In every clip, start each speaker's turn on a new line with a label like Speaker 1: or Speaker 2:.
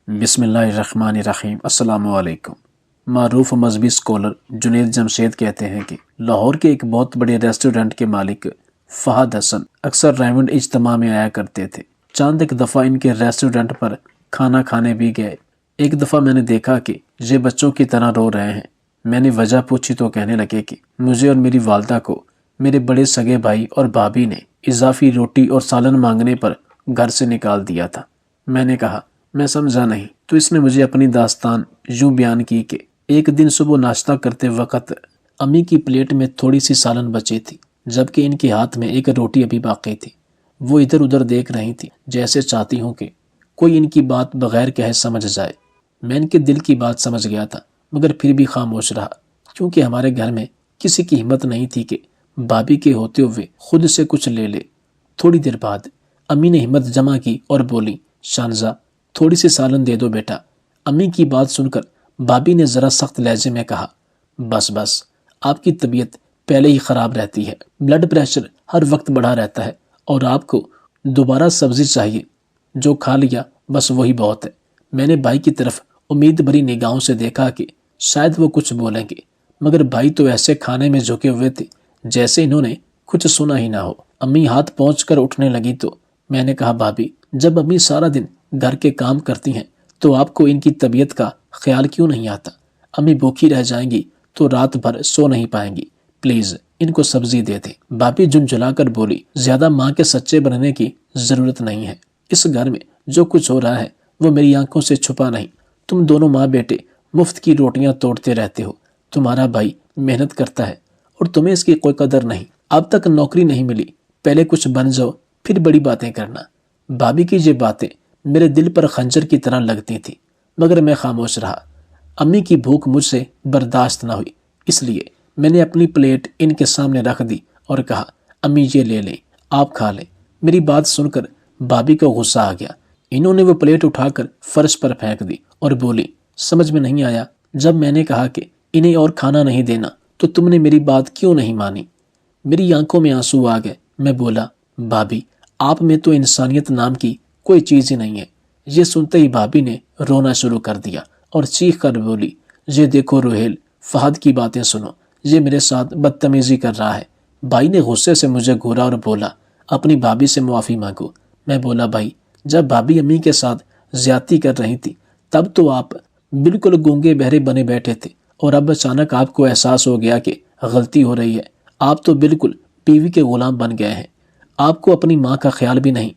Speaker 1: بسم اللہ الرحمن الرحیم۔ السلام علیکم۔ معروف مذہبی اسکالر جنید جمشید کہتے ہیں کہ لاہور کے ایک بہت بڑے ریسٹورنٹ کے مالک فہد حسن اکثر ریونڈ اجتماع میں آیا کرتے تھے۔ چند ایک دفعہ ان کے ریسٹورنٹ پر کھانا کھانے بھی گئے۔ ایک دفعہ میں نے دیکھا کہ یہ بچوں کی طرح رو رہے ہیں۔ میں نے وجہ پوچھی تو کہنے لگے کہ مجھے اور میری والدہ کو میرے بڑے سگے بھائی اور بھابھی نے اضافی روٹی اور سالن مانگنے پر گھر سے نکال دیا تھا۔ میں نے کہا میں سمجھا نہیں، تو اس نے مجھے اپنی داستان یوں بیان کی کہ ایک دن صبح ناشتہ کرتے وقت امی کی پلیٹ میں تھوڑی سی سالن بچی تھی، جبکہ ان کے ہاتھ میں ایک روٹی ابھی باقی تھی۔ وہ ادھر ادھر دیکھ رہی تھی، جیسے چاہتی ہوں کہ کوئی ان کی بات بغیر کہے سمجھ جائے۔ میں ان کے دل کی بات سمجھ گیا تھا، مگر پھر بھی خاموش رہا، کیونکہ ہمارے گھر میں کسی کی ہمت نہیں تھی کہ بھابھی کے ہوتے ہوئے خود سے کچھ لے لے۔ تھوڑی دیر بعد امی نے ہمت جمع کی اور بولی، شانزا تھوڑی سی سالن دے دو بیٹا۔ امی کی بات سن کر بھابھی نے ذرا سخت لہجے میں کہا، بس بس، آپ کی طبیعت پہلے ہی خراب رہتی ہے، بلڈ پریشر ہر وقت بڑھا رہتا ہے، اور آپ کو دوبارہ سبزی چاہیے، جو کھا لیا بس وہی بہت ہے۔ میں نے بھائی کی طرف امید بھری نگاہوں سے دیکھا کہ شاید وہ کچھ بولیں گے، مگر بھائی تو ایسے کھانے میں جھکے ہوئے تھے جیسے انہوں نے کچھ سنا ہی نہ ہو۔ امی ہاتھ پہنچ کر اٹھنے لگی تو میں نے کہا، بھابھی جب امی سارا دن گھر کے کام کرتی ہیں تو آپ کو ان کی طبیعت کا خیال کیوں نہیں آتا؟ امی بھوکی رہ جائیں گی تو رات بھر سو نہیں پائیں گی، پلیز ان کو سبزی دے دیں۔ بھابھی جھنجھلا کر بولی، زیادہ ماں کے سچے بننے کی ضرورت نہیں ہے، اس گھر میں جو کچھ ہو رہا ہے وہ میری آنکھوں سے چھپا نہیں۔ تم دونوں ماں بیٹے مفت کی روٹیاں توڑتے رہتے ہو، تمہارا بھائی محنت کرتا ہے اور تمہیں اس کی کوئی قدر نہیں۔ اب تک نوکری نہیں ملی، پہلے کچھ بن جاؤ پھر بڑی باتیں کرنا۔ بھابھی کی یہ باتیں میرے دل پر خنجر کی طرح لگتی تھی، مگر میں خاموش رہا۔ امی کی بھوک مجھ سے برداشت نہ ہوئی، اس لیے میں نے اپنی پلیٹ ان کے سامنے رکھ دی اور کہا، امی یہ لے لیں، آپ کھا لیں۔ میری بات سن کر بھابھی کو غصہ آ گیا۔ انہوں نے وہ پلیٹ اٹھا کر فرش پر پھینک دی اور بولی، سمجھ میں نہیں آیا، جب میں نے کہا کہ انہیں اور کھانا نہیں دینا تو تم نے میری بات کیوں نہیں مانی؟ میری آنکھوں میں آنسو آ گئے۔ میں بولا، بھابھی آپ میں تو انسانیت نام کی کوئی چیز ہی نہیں ہے۔ یہ سنتے ہی بھابھی نے رونا شروع کر دیا اور چیخ کر بولی، یہ دیکھو روہیل، فہد کی باتیں سنو، یہ میرے ساتھ بدتمیزی کر رہا ہے۔ بھائی نے غصے سے مجھے گھورا اور بولا، اپنی بھابھی سے معافی مانگو۔ میں بولا، بھائی جب بھابھی امی کے ساتھ زیادتی کر رہی تھی تب تو آپ بالکل گونگے بہرے بنے بیٹھے تھے، اور اب اچانک آپ کو احساس ہو گیا کہ غلطی ہو رہی ہے، آپ تو بالکل بیوی کے غلام بن گئے ہیں، آپ کو اپنی ماں کا خیال بھی نہیں۔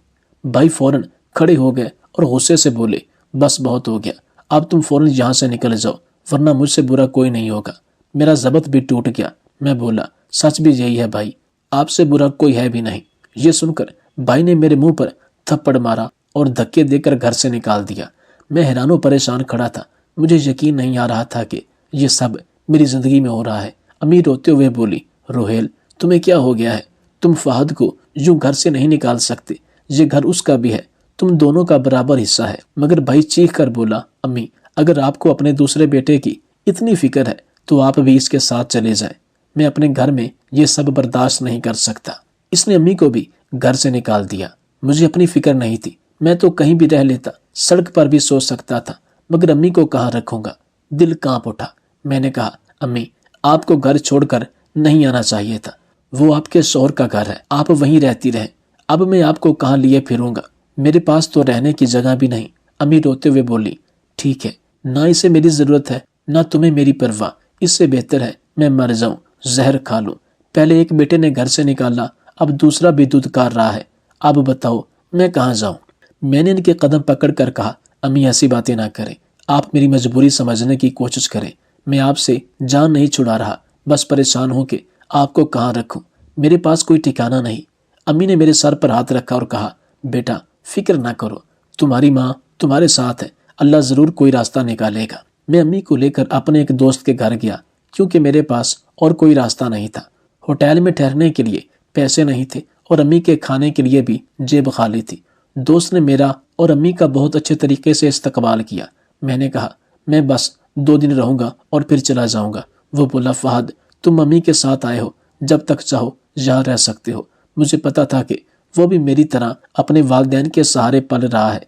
Speaker 1: بھائی فوراً کھڑے ہو گئے اور غصے سے بولے، بس بہت ہو گیا، اب تم فوراً یہاں سے نکل جاؤ، ورنہ مجھ سے برا کوئی نہیں ہوگا۔ میرا ضبط بھی ٹوٹ گیا۔ میں بولا، سچ بھی یہی ہے بھائی، آپ سے برا کوئی ہے بھی نہیں۔ یہ سن کر بھائی نے میرے منہ پر تھپڑ مارا اور دھکے دے کر گھر سے نکال دیا۔ میں حیران و پریشان کھڑا تھا، مجھے یقین نہیں آ رہا تھا کہ یہ سب میری زندگی میں ہو رہا ہے۔ امی روتے ہوئے بولی، روہیل تمہیں کیا ہو گیا ہے؟ تم فہد کو یوں گھر سے نہیں نکال سکتے، یہ گھر اس کا بھی ہے، تم دونوں کا برابر حصہ ہے۔ مگر بھائی چیخ کر بولا، امی اگر آپ کو اپنے دوسرے بیٹے کی اتنی فکر ہے تو آپ بھی اس کے ساتھ چلے جائیں، میں اپنے گھر میں یہ سب برداشت نہیں کر سکتا۔ اس نے امی کو بھی گھر سے نکال دیا۔ مجھے اپنی فکر نہیں تھی، میں تو کہیں بھی رہ لیتا، سڑک پر بھی سو سکتا تھا، مگر امی کو کہاں رکھوں گا؟ دل کانپ اٹھا۔ میں نے کہا، امی آپ کو گھر چھوڑ کر نہیں آنا چاہیے تھا، وہ آپ کے شوہر کا گھر ہے، آپ وہیں رہتی رہیں، اب میں آپ کو کہاں لیے پھروں گا؟ میرے پاس تو رہنے کی جگہ بھی نہیں۔ امی روتے ہوئے بولی، ٹھیک ہے، نہ اسے میری ضرورت ہے نہ تمہیں میری پرواہ، اس سے بہتر ہے میں مر جاؤں، زہر کھا لوں۔ پہلے ایک بیٹے نے گھر سے نکالا، اب دوسرا بھی دودکار رہا ہے، اب بتاؤ میں کہاں جاؤں؟ میں نے ان کے قدم پکڑ کر کہا، امی ایسی باتیں نہ کریں، آپ میری مجبوری سمجھنے کی کوشش کریں، میں آپ سے جان نہیں چھڑا رہا، بس پریشان ہوں کہ آپ کو کہاں رکھوں، میرے پاس کوئی ٹھکانہ نہیں۔ امی نے میرے سر پر ہاتھ رکھا اور کہا، بیٹا فکر نہ کرو، تمہاری ماں تمہارے ساتھ ہے، اللہ ضرور کوئی راستہ نکالے گا۔ میں امی کو لے کر اپنے ایک دوست کے گھر گیا، کیونکہ میرے پاس اور کوئی راستہ نہیں تھا۔ ہوٹل میں ٹھہرنے کے لیے پیسے نہیں تھے اور امی کے کھانے کے لیے بھی جیب خالی تھی۔ دوست نے میرا اور امی کا بہت اچھے طریقے سے استقبال کیا۔ میں نے کہا، میں بس 2 دن رہوں گا اور پھر چلا جاؤں گا۔ وہ بولا، فہد تم امی کے ساتھ آئے ہو، جب تک چاہو یہاں رہ سکتے ہو۔ مجھے پتا تھا کہ وہ بھی میری طرح اپنے والدین کے سہارے پل رہا ہے،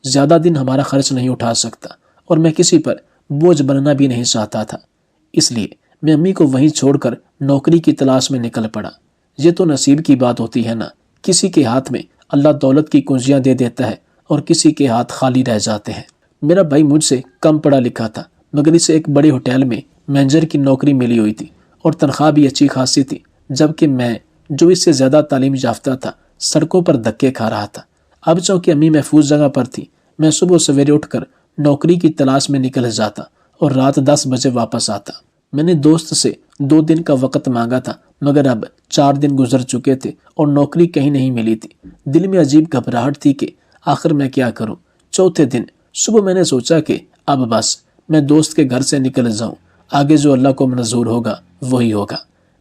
Speaker 1: زیادہ دن ہمارا خرچ نہیں اٹھا سکتا اور میں کسی پر بوجھ بننا بھی نہیں چاہتا تھا، اس لیے میں امی کو وہیں چھوڑ کر نوکری کی تلاش میں نکل پڑا۔ یہ تو نصیب کی بات ہوتی ہے نا، کسی کے ہاتھ میں اللہ دولت کی کنجیاں دے دیتا ہے اور کسی کے ہاتھ خالی رہ جاتے ہیں۔ میرا بھائی مجھ سے کم پڑھا لکھا تھا، مگر اسے ایک بڑے ہوٹل میں مینیجر کی نوکری ملی ہوئی تھی اور تنخواہ بھی اچھی خاصی تھی، جبکہ میں جو اس سے زیادہ تعلیم یافتہ تھا سڑکوں پر دھکے کھا رہا تھا۔ اب چونکہ امی محفوظ جگہ پر تھی، میں صبح سویرے اٹھ کر نوکری کی تلاش میں نکل جاتا اور رات 10 بجے واپس آتا۔ میں نے دوست سے 2 دن کا وقت مانگا تھا، مگر اب 4 دن گزر چکے تھے اور نوکری کہیں نہیں ملی تھی۔ دل میں عجیب گھبراہٹ تھی کہ آخر میں کیا کروں۔ چوتھے دن صبح میں نے سوچا کہ اب بس میں دوست کے گھر سے نکل جاؤں، آگے جو اللہ کو منظور ہوگا وہی ہوگا۔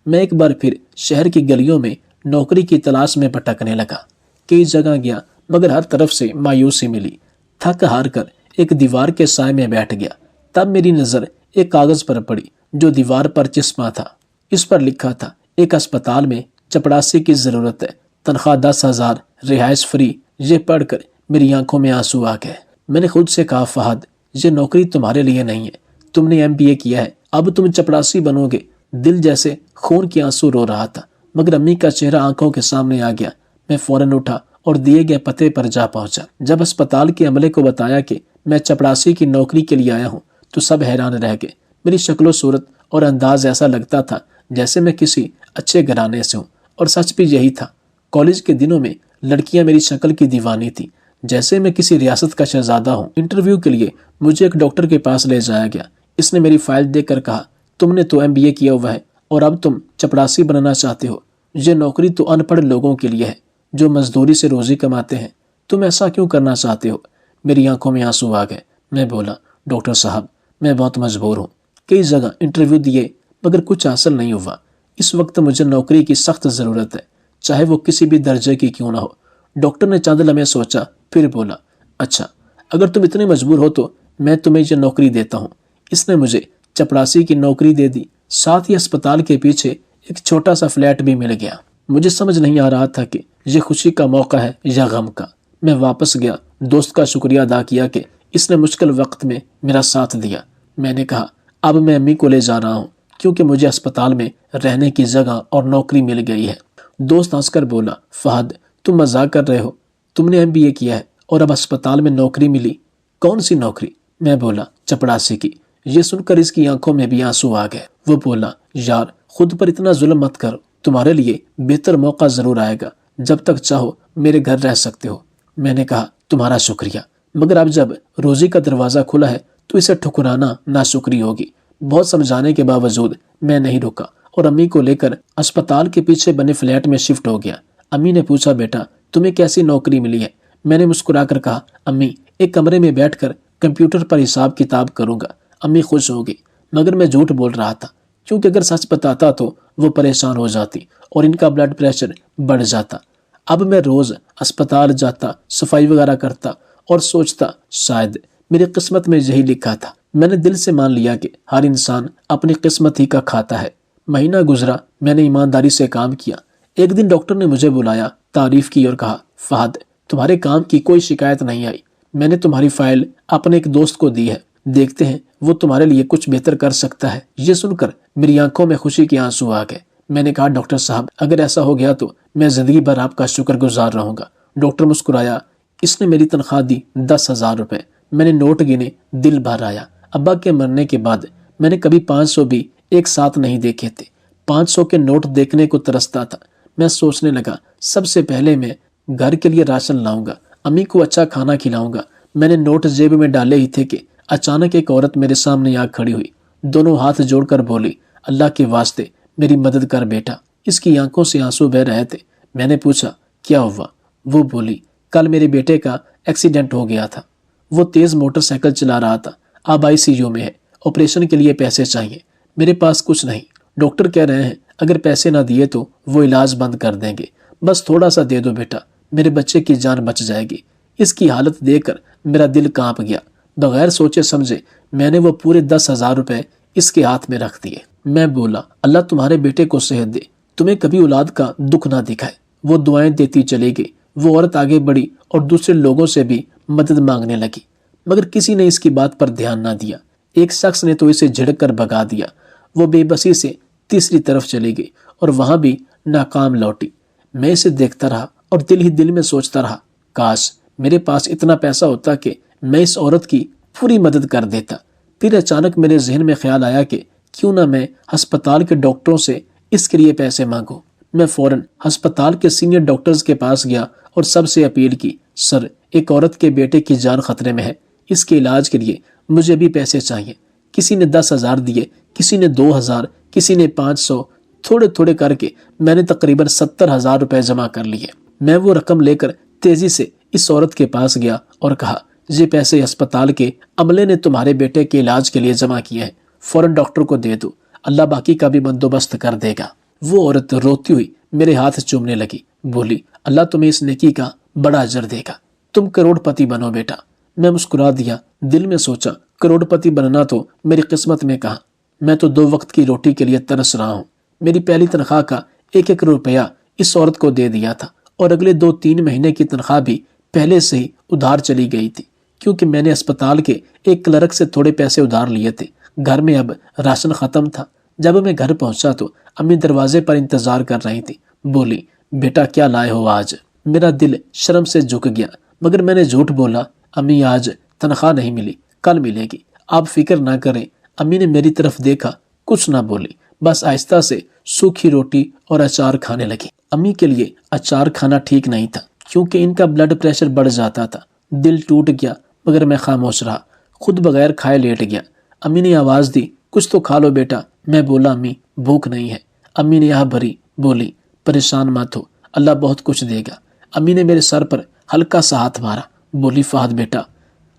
Speaker 1: میں ایک بار پھر شہر کی گلیوں میں نوکری کی تلاش میں بھٹکنے لگا، کئی جگہ گیا مگر ہر طرف سے مایوسی ملی۔ تھک ہار کر ایک دیوار کے سائے میں بیٹھ گیا، تب میری نظر ایک کاغذ پر پڑی جو دیوار پر چسپاں تھا۔ اس پر لکھا تھا، ایک اسپتال میں چپڑاسی کی ضرورت ہے، تنخواہ 10,000، رہائش فری۔ یہ پڑھ کر میری آنکھوں میں آنسو آ گئے۔ میں نے خود سے کہا، فہد یہ نوکری تمہارے لیے نہیں ہے، تم نے MBA کیا ہے، اب تم چپڑاسی بنو گے۔ دل جیسے خون کے آنسو رو رہا تھا، مگر امی کا چہرہ آنکھوں کے سامنے آ گیا۔ میں فوراً اٹھا اور دیے گئے پتے پر جا پہنچا۔ جب اسپتال کے عملے کو بتایا کہ میں چپڑاسی کی نوکری کے لیے آیا ہوں تو سب حیران رہ گئے۔ میری شکل و صورت اور انداز ایسا لگتا تھا جیسے میں کسی اچھے گھرانے سے ہوں، اور سچ بھی یہی تھا۔ کالج کے دنوں میں لڑکیاں میری شکل کی دیوانی تھی، جیسے میں کسی ریاست کا شہزادہ ہوں۔ انٹرویو کے لیے مجھے ایک ڈاکٹر کے پاس لے جایا گیا۔ اس نے میری فائل دیکھ کر کہا، تم نے تو MBA کیا ہوا ہے اور اب تم چپڑاسی بننا چاہتے ہو؟ یہ نوکری تو ان پڑھ لوگوں کے لیے ہے جو مزدوری سے روزی کماتے ہیں، تم ایسا کیوں کرنا چاہتے ہو؟ میری آنکھوں میں آنسو آ گئے۔ میں بولا، ڈاکٹر صاحب میں بہت مجبور ہوں، کئی جگہ انٹرویو دیے مگر کچھ حاصل نہیں ہوا۔ اس وقت مجھے نوکری کی سخت ضرورت ہے، چاہے وہ کسی بھی درجے کی کیوں نہ ہو۔ ڈاکٹر نے چند لمحے سوچا، پھر بولا، اچھا اگر تم اتنے مجبور ہو تو میں تمہیں یہ نوکری دیتا ہوں۔ اس نے مجھے چپڑاسی کی نوکری دے دی، ساتھ ہی اسپتال کے پیچھے ایک چھوٹا سا فلیٹ بھی مل گیا۔ مجھے سمجھ نہیں آ رہا تھا کہ یہ خوشی کا موقع ہے یا غم کا۔ میں واپس گیا، دوست کا شکریہ ادا کیا کہ اس نے مشکل وقت میں میرا ساتھ دیا۔ میں نے کہا، اب میں امی کو لے جا رہا ہوں کیونکہ مجھے اسپتال میں رہنے کی جگہ اور نوکری مل گئی ہے۔ دوست ہنس کر بولا، فہد تم مذاق کر رہے ہو، تم نے MBA کیا ہے اور اب اسپتال میں نوکری ملی؟ کون سی نوکری؟ میں بولا، چپڑاسی کی۔ یہ سن کر اس کی آنکھوں میں بھی آنسو آ گئے۔ وہ بولا، یار خود پر اتنا ظلم مت کرو، تمہارے لیے بہتر موقع ضرور آئے گا، جب تک چاہو میرے گھر رہ سکتے ہو۔ میں نے کہا، تمہارا شکریہ، مگر اب جب روزی کا دروازہ کھلا ہے تو اسے ٹھکرانا ناشکری ہوگی۔ بہت سمجھانے کے باوجود میں نہیں رکا اور امی کو لے کر اسپتال کے پیچھے بنے فلیٹ میں شفٹ ہو گیا۔ امی نے پوچھا، بیٹا تمہیں کیسی نوکری ملی ہے؟ میں نے مسکرا کر کہا، امی ایک کمرے میں بیٹھ کر کمپیوٹر پر حساب کتاب کروں گا۔ امی خوش ہو گئی، مگر میں جھوٹ بول رہا تھا، کیونکہ اگر سچ بتاتا تو وہ پریشان ہو جاتی اور ان کا بلڈ پریشر بڑھ جاتا۔ اب میں روز اسپتال جاتا، صفائی وغیرہ کرتا اور سوچتا شاید میری قسمت میں یہی لکھا تھا۔ میں نے دل سے مان لیا کہ ہر انسان اپنی قسمت ہی کا کھاتا ہے۔ مہینہ گزرا، میں نے ایمانداری سے کام کیا۔ ایک دن ڈاکٹر نے مجھے بلایا، تعریف کی اور کہا، فہد تمہارے کام کی کوئی شکایت نہیں آئی، میں نے تمہاری فائل اپنے ایک دوست کو دی ہے، دیکھتے ہیں وہ تمہارے لیے کچھ بہتر کر سکتا ہے۔ یہ سن کر میری آنکھوں میں خوشی کے آنسو آ گئے۔ میں نے کہا، ڈاکٹر صاحب اگر ایسا ہو گیا تو میں زندگی بھر آپ کا شکر گزار رہوں گا۔ ڈاکٹر مسکرایا، اس نے میری تنخواہ دی 10,000 روپے۔ میں نے نوٹ گنے، دل بھر آیا۔ ابا کے مرنے کے بعد میں نے کبھی 500 بھی ایک ساتھ نہیں دیکھے تھے۔ 500 کے نوٹ دیکھنے کو ترستا تھا۔ میں سوچنے لگا، سب سے پہلے میں گھر کے لیے راشن لاؤں گا، امی کو اچھا کھانا کھلاؤں گا۔ میں نے نوٹ جیب میں ڈالے ہی تھے کہ اچانک ایک عورت میرے سامنے آ کھڑی ہوئی، دونوں ہاتھ جوڑ کر بولی، اللہ کے واسطے میری مدد کر بیٹا۔ اس کی آنکھوں سے آنسو بہہ رہے تھے۔ میں نے پوچھا، کیا ہوا؟ وہ بولی، کل میرے بیٹے کا ایکسیڈنٹ ہو گیا تھا، وہ تیز موٹر سائیکل چلا رہا تھا، اب ICU میں ہے، آپریشن کے لیے پیسے چاہیے، میرے پاس کچھ نہیں۔ ڈاکٹر کہہ رہے ہیں اگر پیسے نہ دیے تو وہ علاج بند کر دیں گے، بس تھوڑا سا دے دو بیٹا، میرے بچے کی جان بچ جائے گی۔ اس کی حالت دیکھ کر میرا دل کانپ گیا۔ بغیر سوچے سمجھے میں نے وہ پورے 10,000 روپے اس کے ہاتھ میں رکھ دیے۔ میں بولا، اللہ تمہارے بیٹے کو صحت دے، تمہیں کبھی اولاد کا دکھ نہ دکھائے۔ وہ دعائیں دیتی چلی گئی۔ وہ عورت آگے بڑھی اور دوسرے لوگوں سے بھی مدد مانگنے لگی، مگر کسی نے اس کی بات پر دھیان نہ دیا۔ ایک شخص نے تو اسے جھڑک کر بھگا دیا۔ وہ بے بسی سے تیسری طرف چلی گئی اور وہاں بھی ناکام لوٹی۔ میں اسے دیکھتا رہا اور دل ہی دل میں سوچتا رہا، کاش میرے پاس اتنا پیسہ ہوتا کہ میں اس عورت کی پوری مدد کر دیتا۔ پھر اچانک میرے ذہن میں خیال آیا کہ کیوں نہ میں ہسپتال کے ڈاکٹروں سے اس کے لیے پیسے مانگوں۔ میں فوراً ہسپتال کے سینئر ڈاکٹرز کے پاس گیا اور سب سے اپیل کی، سر، ایک عورت کے بیٹے کی جان خطرے میں ہے، اس کے علاج کے لیے مجھے بھی پیسے چاہیے۔ کسی نے 10,000 دیے، کسی نے 2,000، کسی نے 500، تھوڑے تھوڑے کر کے میں نے تقریباً 70,000 روپے جمع کر لیے۔ میں وہ رقم لے کر تیزی سے اس عورت کے پاس گیا اور کہا، یہ پیسے ہسپتال کے عملے نے تمہارے بیٹے کے علاج کے لیے جمع کیے ہیں، فوراً ڈاکٹر کو دے دو، اللہ باقی کا بھی بندوبست کر دے گا۔ وہ عورت روتی ہوئی میرے ہاتھ چومنے لگی، بولی، اللہ تمہیں اس نیکی کا بڑا اجر دے گا، تم کروڑ پتی بنو بیٹا۔ میں مسکرا دیا، دل میں سوچا، کروڑ پتی بننا تو میری قسمت میں کہاں، میں تو 2 وقت کی روٹی کے لیے ترس رہا ہوں۔ میری پہلی تنخواہ کا 1 روپیہ اس عورت کو دے دیا تھا اور اگلے 2-3 مہینے کی تنخواہ بھی پہلے سے ہی ادھار چلی گئی تھی، کیونکہ میں نے اسپتال کے ایک کلرک سے تھوڑے پیسے ادھار لیے تھے۔ گھر میں اب راشن ختم تھا۔ جب میں گھر پہنچا تو امی دروازے پر انتظار کر رہی تھی۔ بولی، بیٹا کیا لائے ہو آج؟ میرا دل شرم سے جھک گیا، مگر میں نے جھوٹ بولا، امی آج تنخواہ نہیں ملی، کل ملے گی، آپ فکر نہ کریں۔ امی نے میری طرف دیکھا، کچھ نہ بولی، بس آہستہ سے سوکھی روٹی اور اچار کھانے لگی۔ امی کے لیے اچار کھانا ٹھیک نہیں تھا، کیونکہ ان کا بلڈ پریشر بڑھ جاتا تھا۔ دل ٹوٹ گیا، مگر میں خاموش رہا، خود بغیر کھائے لیٹ گیا۔ امی نے آواز دی، کچھ تو کھا لو بیٹا۔ میں بولا، امی بھوک نہیں ہے۔ امی نے بھری، بولی، پریشان مت ہو، اللہ بہت کچھ دے گا۔ امی نے میرے سر پر ہلکا سا ہاتھ مارا، بولی، فہد بیٹا،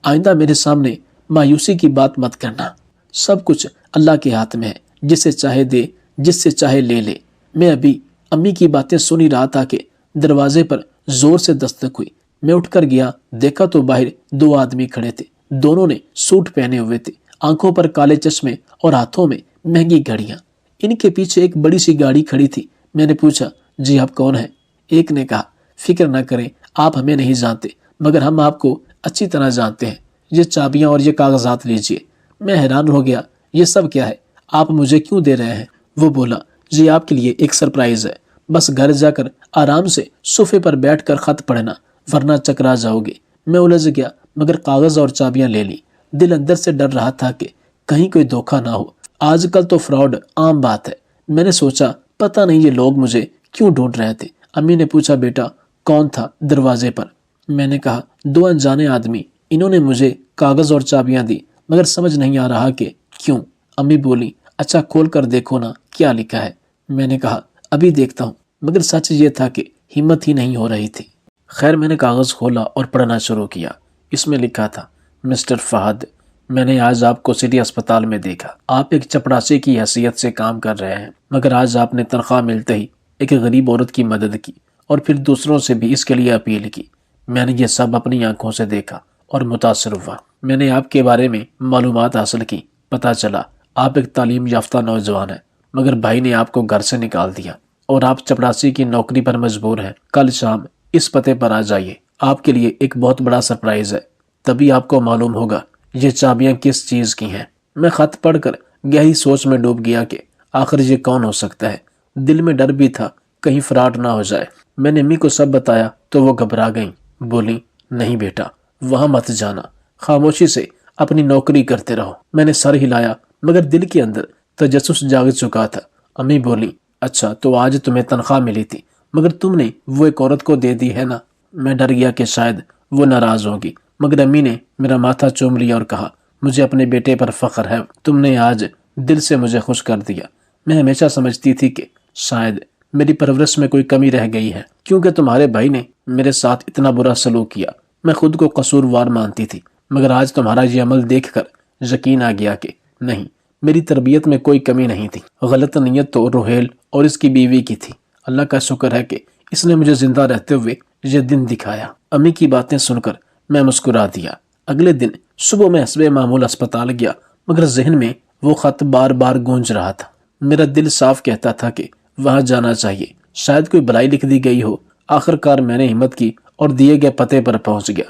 Speaker 1: آئندہ میرے سامنے مایوسی کی بات مت کرنا، سب کچھ اللہ کے ہاتھ میں ہے، جسے چاہے دے، جس سے چاہے لے لے۔ میں ابھی امی کی باتیں سن ہی رہا تھا کہ دروازے پر زور سے دستک ہوئی۔ میں اٹھ کر گیا، دیکھا تو باہر 2 آدمی کھڑے تھے۔ دونوں نے سوٹ پہنے ہوئے تھے، آنکھوں پر کالے چشمے اور ہاتھوں میں مہنگی گھڑیاں۔ ان کے پیچھے ایک بڑی سی گاڑی کھڑی تھی۔ میں نے پوچھا، جی آپ کون ہیں؟ ایک نے کہا، فکر نہ کریں، آپ ہمیں نہیں جانتے، مگر ہم آپ کو اچھی طرح جانتے ہیں، یہ چابیاں اور یہ کاغذات لیجئے۔ میں حیران ہو گیا، یہ سب کیا ہے؟ آپ مجھے کیوں دے رہے ہیں؟ وہ بولا، جی آپ کے لیے ایک سرپرائز ہے، بس گھر جا کر آرام سے صوفے پر بیٹھ کر خط پڑھنا، ورنہ چکرا جاؤ گے۔ میں الجھ گیا، مگر کاغذ اور چابیاں لے لی۔ دل اندر سے ڈر رہا تھا کہ کہیں کوئی دھوکہ نہ ہو، آج کل تو فراڈ عام بات ہے۔ میں نے سوچا، پتہ نہیں یہ لوگ مجھے کیوں ڈھونڈ رہے تھے۔ امی نے پوچھا، بیٹا کون تھا دروازے پر؟ میں نے کہا، 2 انجانے آدمی، انہوں نے مجھے کاغذ اور چابیاں دی، مگر سمجھ نہیں آ رہا کہ کیوں۔ امی بولی، اچھا کھول کر دیکھو نا کیا لکھا ہے۔ میں نے کہا، ابھی دیکھتا ہوں، مگر سچ یہ تھا کہ ہمت ہی نہیں ہو رہی تھی۔ خیر میں نے کاغذ کھولا اور پڑھنا شروع کیا۔ اس میں لکھا تھا، مسٹر فہد، میں نے آج آپ کو سٹی اسپتال میں دیکھا۔ آپ ایک چپڑاسی کی حیثیت سے کام کر رہے ہیں، مگر آج آپ نے تنخواہ ملتے ہی ایک غریب عورت کی مدد کی اور پھر دوسروں سے بھی اس کے لیے اپیل کی۔ میں نے یہ سب اپنی آنکھوں سے دیکھا اور متاثر ہوا۔ میں نے آپ کے بارے میں معلومات حاصل کی، پتہ چلا آپ ایک تعلیم یافتہ نوجوان ہیں، مگر بھائی نے آپ کو گھر سے نکال دیا اور آپ چپڑاسی کی نوکری پر مجبور ہیں۔ کل شام اس پتے پر آ جائیے، آپ کے لیے ایک بہت بڑا سرپرائز ہے، تبھی آپ کو معلوم ہوگا یہ چابیاں کس چیز کی ہیں۔ میں خط پڑھ کر گہری سوچ میں ڈوب گیا کہ آخر یہ کون ہو سکتا ہے۔ دل میں ڈر بھی تھا کہیں فراڈ نہ ہو جائے۔ میں نے امی کو سب بتایا تو وہ گھبرا گئیں، بولی، نہیں بیٹا وہاں مت جانا، خاموشی سے اپنی نوکری کرتے رہو۔ میں نے سر ہلایا، مگر دل کے اندر تجسس جاگ چکا تھا۔ امی بولی، اچھا تو آج تمہیں تنخواہ ملی تھی، مگر تم نے وہ ایک عورت کو دے دی ہے نا؟ میں ڈر گیا کہ شاید وہ ناراض ہوگی، مگر امی نے میرا ماتھا چوم لیا اور کہا، مجھے اپنے بیٹے پر فخر ہے، تم نے آج دل سے مجھے خوش کر دیا۔ میں ہمیشہ سمجھتی تھی کہ شاید میری پرورش میں کوئی کمی رہ گئی ہے، کیونکہ تمہارے بھائی نے میرے ساتھ اتنا برا سلوک کیا۔ میں خود کو قصوروار مانتی تھی، مگر آج تمہارا یہ عمل دیکھ کر یقین آ گیا کہ نہیں، میری تربیت میں کوئی کمی نہیں تھی۔ غلط نیت تو روہیل اور اس کی بیوی کی تھی۔ اللہ کا شکر ہے کہ اس نے مجھے زندہ رہتے ہوئے یہ دن دکھایا۔ امی کی باتیں سن کر میں مسکرا دیا۔ اگلے دن صبح میں حسب معمول اسپتال گیا، مگر ذہن میں وہ خط بار بار گونج رہا تھا۔ میرا دل صاف کہتا تھا کہ وہاں جانا چاہیے، شاید کوئی بلائی لکھ دی گئی ہو۔ آخر کار میں نے ہمت کی اور دیے گئے پتے پر پہنچ گیا۔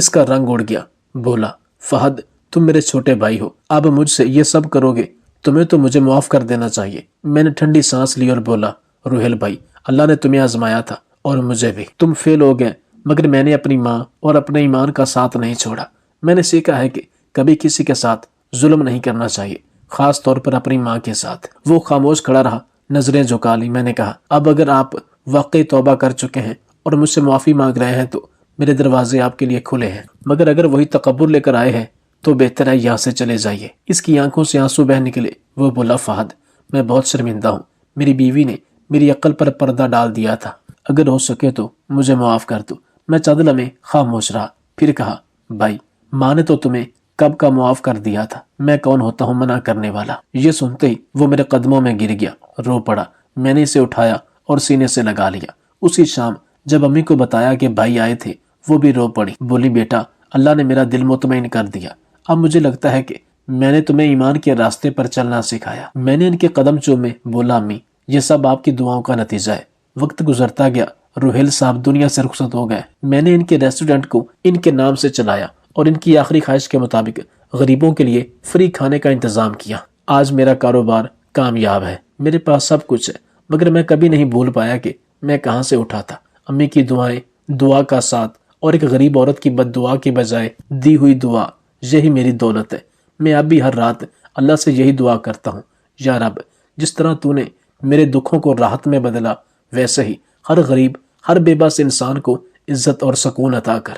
Speaker 1: اس کا رنگ اڑ گیا۔ بولا، فہد تم میرے چھوٹے بھائی ہو، اب مجھ سے یہ سب کرو گے؟ تمہیں تو مجھے معاف کر دینا چاہیے۔ میں نے ٹھنڈی سانس لی اور بولا، روہیل بھائی، اللہ نے تمہیں آزمایا تھا اور مجھے بھی۔ تم فیل ہو گئے، مگر میں نے اپنی ماں اور اپنے ایمان کا ساتھ نہیں چھوڑا۔ میں نے سیکھا ہے کہ کبھی کسی کے ساتھ ظلم نہیں کرنا چاہیے، خاص طور پر اپنی ماں کے ساتھ۔ وہ خاموش کھڑا رہا، نظریں جھکا لی۔ میں نے کہا، اب اگر آپ واقعی توبہ کر چکے ہیں اور مجھ سے معافی مانگ رہے ہیں تو میرے دروازے آپ کے لیے کھلے ہیں، مگر اگر وہی تکبر لے کر آئے ہیں تو بہتر ہے یہاں سے چلے جائیے۔ اس کی آنکھوں سے آنسو بہہ نکلے۔ وہ بولا، فہد میں بہت شرمندہ ہوں، میری بیوی نے میری عقل پر پردہ ڈال دیا تھا، اگر ہو سکے تو مجھے معاف کر دو۔ میں چند لمحے خاموش رہا، پھر کہا، بھائی ماں نے تو تمہیں کب کا معاف کر دیا تھا، میں کون ہوتا ہوں منع کرنے والا؟ یہ سنتے ہی وہ میرے قدموں میں گر گیا، رو پڑا۔ میں نے اسے اٹھایا اور سینے سے لگا لیا۔ اسی شام جب امی کو بتایا کہ بھائی آئے تھے، وہ بھی رو پڑی۔ بولی، بیٹا اللہ نے میرا دل مطمئن کر دیا، اب مجھے لگتا ہے کہ میں نے تمہیں ایمان کے راستے پر چلنا سکھایا۔ میں نے ان کے قدم چومے۔ بولا، امی یہ سب آپ کی دعاؤں کا نتیجہ ہے۔ وقت گزرتا گیا، روہیل صاحب دنیا سے رخصت ہو گئے۔ میں نے ان کے ریسٹورنٹ کو ان کے نام سے چلایا اور ان کی آخری خواہش کے مطابق غریبوں کے لیے فری کھانے کا انتظام کیا۔ آج میرا کاروبار کامیاب ہے، میرے پاس سب کچھ ہے، مگر میں کبھی نہیں بھول پایا کہ میں کہاں سے اٹھا تھا۔ امی کی دعائیں، دعا کا ساتھ اور ایک غریب عورت کی بد دعا کے بجائے دی ہوئی دعا، یہی میری دولت ہے۔ میں اب بھی ہر رات اللہ سے یہی دعا کرتا ہوں، یا رب جس طرح تو نے میرے دکھوں کو راحت میں بدلا، ویسے ہی ہر غریب، ہر بے بس انسان کو عزت اور سکون عطا کر۔